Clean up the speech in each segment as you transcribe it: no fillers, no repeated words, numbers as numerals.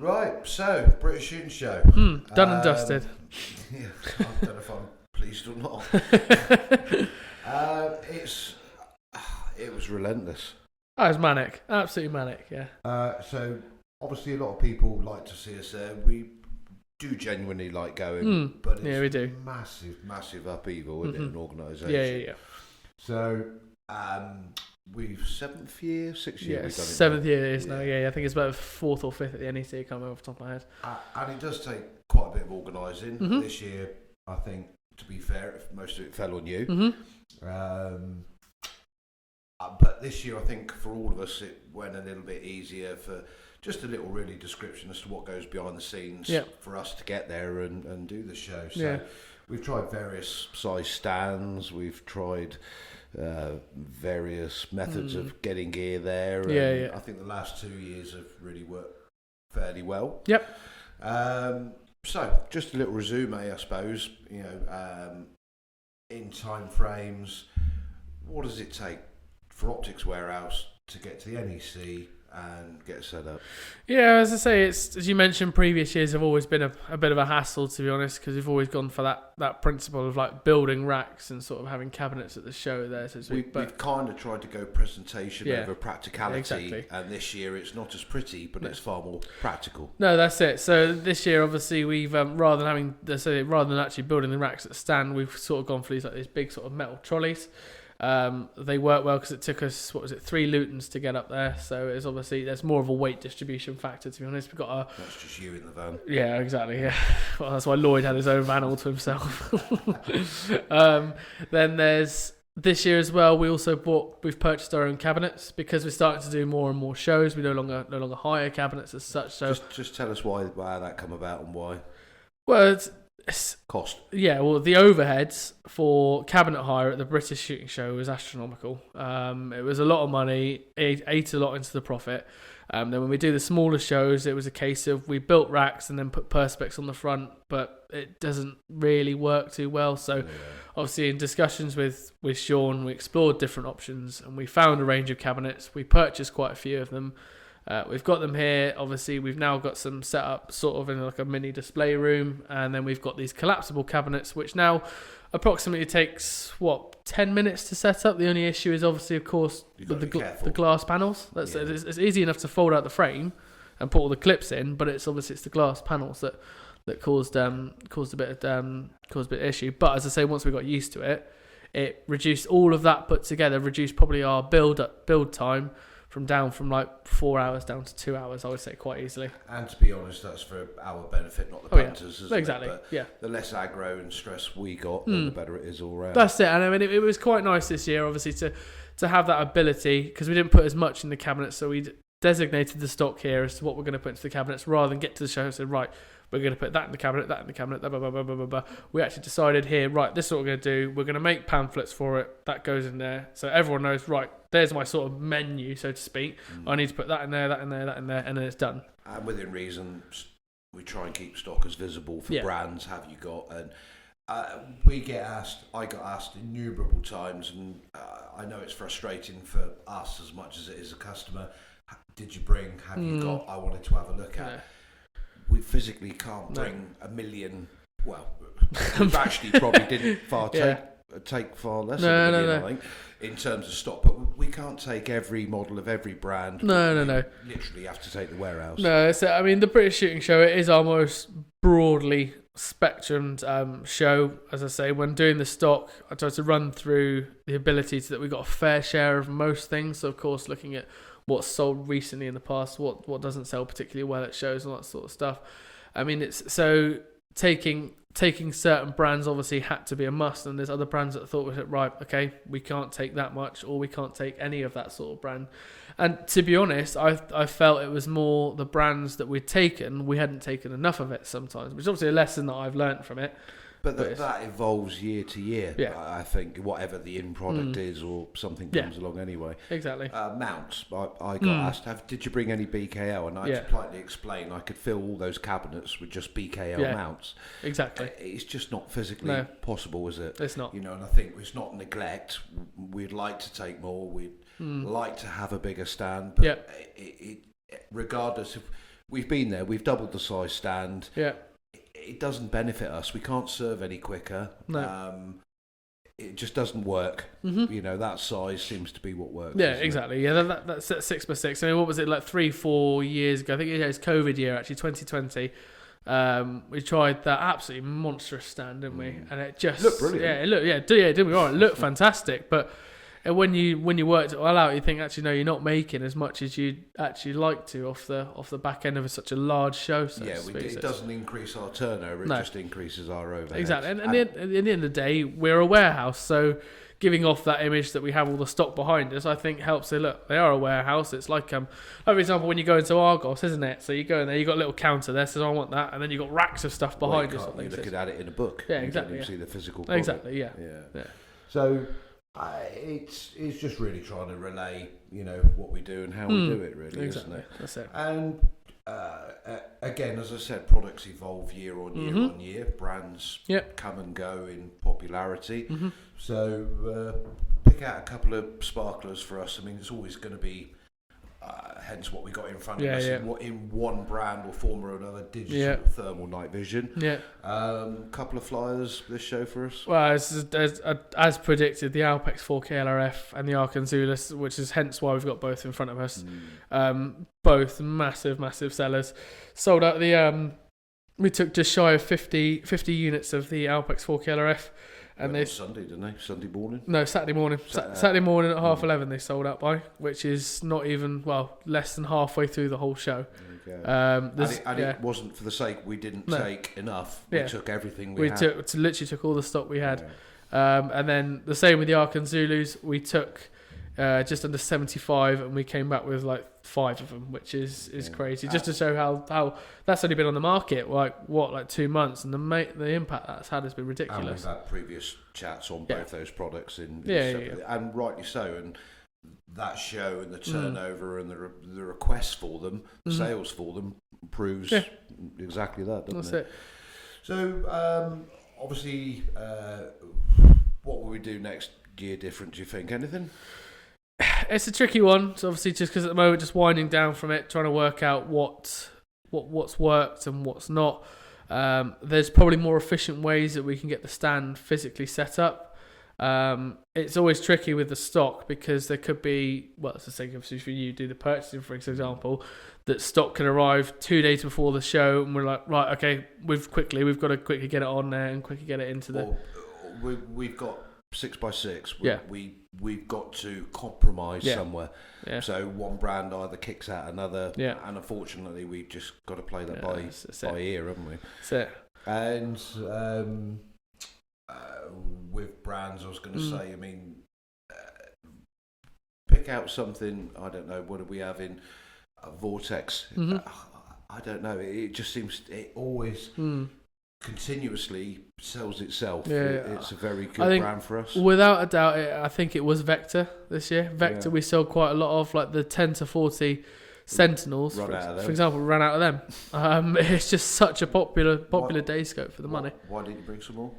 Right, so British Shooting Show. Done and dusted. Yeah, I don't know if I'm pleased or not. It was relentless. Oh, it was manic. Absolutely manic, yeah. So obviously a lot of people like to see us there. We do genuinely like going, but it's we do. massive upheaval in an organisation. Yeah. So we've 6th year we've done it. 7th year it is now. Yeah, I think it's about 4th or 5th at the NEC. I can't remember off the top of my head. And it does take quite a bit of organising. This year, I think, to be fair, most of it fell on you. But this year, I think for all of us, it went a little bit easier for just a little really description as to what goes behind the scenes for us to get there and do the show. So we've tried various size stands. We've tried various methods of getting gear there. And I think the last 2 years have really worked fairly well. Yep. So just a little resume, I suppose. In time frames, what does it take for Optics Warehouse to get to the NEC and get set up? Yeah, as I say, it's as you mentioned, previous years have always been a bit of a hassle, to be honest, because we've always gone for that principle of like building racks and sort of having cabinets at the show there. So we've kind of tried to go presentation over practicality, exactly. And this year it's not as pretty, but it's far more practical. No, that's it. So this year, obviously, we've rather than actually building the racks at the stand, we've sort of gone for these big sort of metal trolleys. They work well because it took us 3 Lutons to get up there, so it's obviously there's more of a weight distribution factor, to be honest. We've got that's just you in the van. Yeah, exactly. Yeah, well, that's why Lloyd had his own van all to himself. Then there's this year as well. We've purchased our own cabinets because we're starting to do more and more shows. We no longer hire cabinets as such. So just tell us why that come about and why. Well, it's cost. Yeah, well, the overheads for cabinet hire at the British Shooting Show was astronomical. It was a lot of money. It ate a lot into the profit. Then when we do the smaller shows, it was a case of we built racks and then put perspex on the front, but it doesn't really work too well. So obviously in discussions with Sean, we explored different options and we found a range of cabinets. We purchased quite a few of them. We've got them here. Obviously, we've now got some set up sort of in like a mini display room, and then we've got these collapsible cabinets, which now approximately takes 10 minutes to set up. The only issue is obviously, of course, with the glass panels. It's easy enough to fold out the frame and put all the clips in, but it's the glass panels that caused a bit of issue. But as I say, once we got used to it, it reduced all of that put together. Reduced probably our build time from like 4 hours down to 2 hours, I would say, quite easily. And to be honest, that's for our benefit, not the punters. Isn't exactly. It? But the less aggro and stress we got, the better it is all round. That's it. And I mean, it was quite nice this year, obviously, to have that ability, because we didn't put as much in the cabinets, so we designated the stock here as to what we're going to put into the cabinets, rather than get to the show and say, right, we're going to put that in the cabinet, that in the cabinet, blah, blah, blah, blah, blah, blah. We actually decided here, right, this is what we're going to do. We're going to make pamphlets for it. That goes in there. So everyone knows, right, there's my sort of menu, so to speak. I need to put that in there, that in there, that in there, and then it's done. And within reason, we try and keep stock as visible for brands. Have you got? And I got asked innumerable times, and I know it's frustrating for us as much as it is a customer. Did you bring? Have you got? I wanted to have a look at. We physically can't bring a million. Well, we actually probably didn't take far less than a million, I think, in terms of stock. But we can't take every model of every brand. No. Literally have to take the warehouse. No, so I mean, the British Shooting Show, it is our most broadly spectrumed show. As I say, when doing the stock, I try to run through the ability that we've got a fair share of most things. So, of course, looking at what's sold recently in the past, what doesn't sell particularly well at shows and all that sort of stuff. I mean, it's so taking certain brands obviously had to be a must, and there's other brands that thought, right, okay, we can't take that much, or we can't take any of that sort of brand. And to be honest, I felt it was more the brands that we'd taken, we hadn't taken enough of it sometimes, which is obviously a lesson that I've learned from it. But that evolves year to year. Yeah. I think whatever the end product is, or something comes along anyway. Exactly. Mounts. I got asked, did you bring any BKL? And I had to politely explain I could fill all those cabinets with just BKL mounts. Exactly. It's just not physically possible, is it? It's not. And I think it's not neglect. We'd like to take more. We'd like to have a bigger stand. But it, regardless of we've been there. We've doubled the size stand. Yeah. It doesn't benefit us. We can't serve any quicker. No. It just doesn't work. You know, that size seems to be what works. Yeah, exactly. Yeah, that's 6x6. I mean, what was it, like 3-4 years ago? I think it was COVID year, actually, 2020. We tried that absolutely monstrous stand, didn't we? And it just looked brilliant. It did we all right. It looked fantastic, but when you worked it all out, you think actually no, you're not making as much as you'd actually like to off the back end of such a large show. So It doesn't increase our turnover; it just increases our overhead. Exactly, and at the end of the day, we're a warehouse, so giving off that image that we have all the stock behind us, I think helps. Say, look, they are a warehouse. It's like for example, when you go into Argos, isn't it? So you go in there, you got a little counter there, says I want that, and then you got racks of stuff behind you. You're looking at it in a book. Yeah, exactly. You see the physical product. Exactly. Yeah. So. It's just really trying to relay, you know, what we do and how we do it, really, isn't it? That's it. And again, as I said, products evolve year on year on year. Brands come and go in popularity. So pick out a couple of sparklers for us. I mean, it's always going to be, hence what we got in front of us in one brand or form or another, digital thermal night vision. Couple of flyers this show for us. Well, as predicted, the Alpex 4K LRF and the Arkansas, which is hence why we've got both in front of us. Both massive sellers. Sold out we took just shy of 50 units of the Alpex 4K LRF. And they Sunday, didn't they? Sunday morning? No, Saturday morning. Saturday morning at 11:30 they sold out by, which is not even, less than halfway through the whole show. It wasn't for the sake we didn't take enough. We took everything we had. Literally took all the stock we had. And then the same with the Arkansas. We took just under 75, and we came back with like 5 of them, which is crazy. Just to show how that's only been on the market like 2 months, and the impact that's had has been ridiculous. And we've had previous chats on both those products and rightly so. And that show and the turnover and the requests for them, the sales for them proves exactly that, doesn't it? So obviously, what will we do next year different? Do you think anything? It's a tricky one. So obviously, just because at the moment, just winding down from it, trying to work out what's worked and what's not. There's probably more efficient ways that we can get the stand physically set up. It's always tricky with the stock because there could be, it's the same obviously for you do the purchasing, for example, that stock can arrive 2 days before the show, and we're like, right, okay, we've got to quickly get it on there and quickly get it into the. We've got 6x6. We've got to compromise somewhere. So one brand either kicks out another, and unfortunately we've just got to play that by ear, haven't we? That's it. And with brands, I was going to say, I mean, pick out something. I don't know. What do we have in Vortex? I don't know. It just seems it always. Continuously sells itself. It's a very good brand for us. Without a doubt, I think it was Vector this year. Vector, we sold quite a lot of, like the 10 to 40 Sentinels, for example, ran out of them. It's just such a popular day scope for the money. Why didn't you bring some more?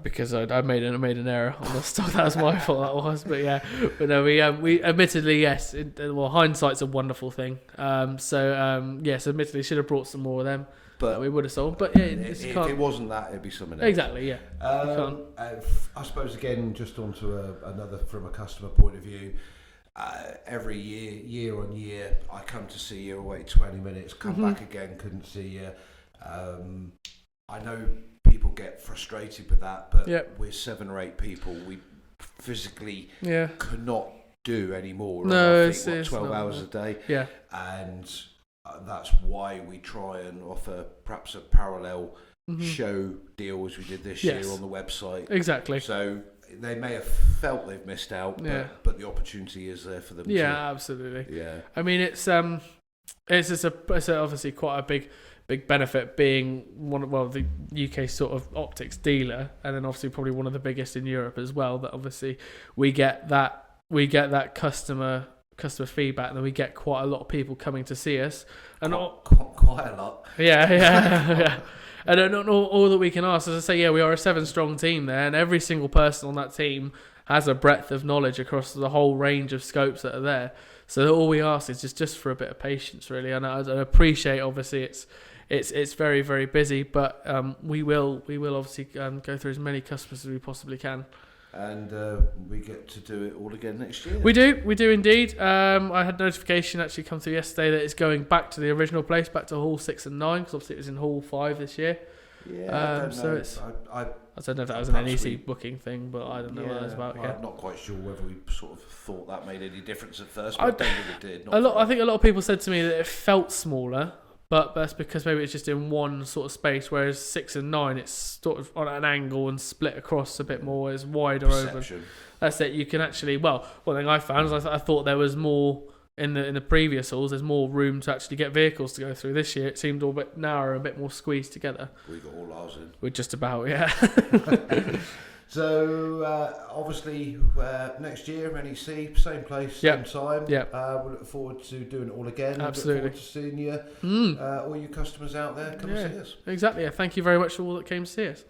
Because I made an error on the stock. That was my fault. That was, but no, we admittedly yes. Hindsight's a wonderful thing. Yes, admittedly should have brought some more of them. But we would have sold. But if it wasn't that, it'd be something else. Exactly, yeah. I suppose again, just onto another from a customer point of view. Every year on year, I come to see you, wait 20 minutes, come back again, couldn't see you. I know people get frustrated with that, but we're 7 or 8 people. We physically cannot do any more. No, I think, 12 hours a day. Yeah, and that's why we try and offer perhaps a parallel show deal as we did this year on the website. Exactly. So they may have felt they've missed out, but the opportunity is there for them. Yeah, absolutely. Yeah. I mean, it's obviously quite a big benefit being the UK sort of optics dealer, and then obviously probably one of the biggest in Europe as well. That obviously we get that customer feedback, and then we get quite a lot of people coming to see us, and quite a lot. Yeah. And not all that we can ask. As I say, we are a 7-strong team there, and every single person on that team has a breadth of knowledge across the whole range of scopes that are there. So all we ask is just for a bit of patience, really. And I appreciate, obviously, it's very, very busy, but we will obviously go through as many customers as we possibly can. And we get to do it all again next year. We do indeed. I had notification actually come through yesterday that it's going back to the original place, back to Hall 6 and 9, because obviously it was in Hall 5 this year. Yeah, I don't know. I don't know if that was an NEC booking thing, but I don't know what that was about. I'm not quite sure whether we sort of thought that made any difference at first, but I don't think it did. I think a lot of people said to me that it felt smaller, but that's because maybe it's just in one sort of space, whereas 6 and 9, it's sort of on an angle and split across a bit more, it's wider over. That's it. You can actually, one thing I found is I thought there was more in the previous halls. There's more room to actually get vehicles to go through. This year it seemed all a bit narrower, a bit more squeezed together. We got all ours in. We're just about, yeah. So obviously next year, NEC, same place, same time. Yep. We look forward to doing it all again. Absolutely. Look forward to seeing you, all you customers out there. Come and see us. Exactly. Yeah. Thank you very much for all that came to see us.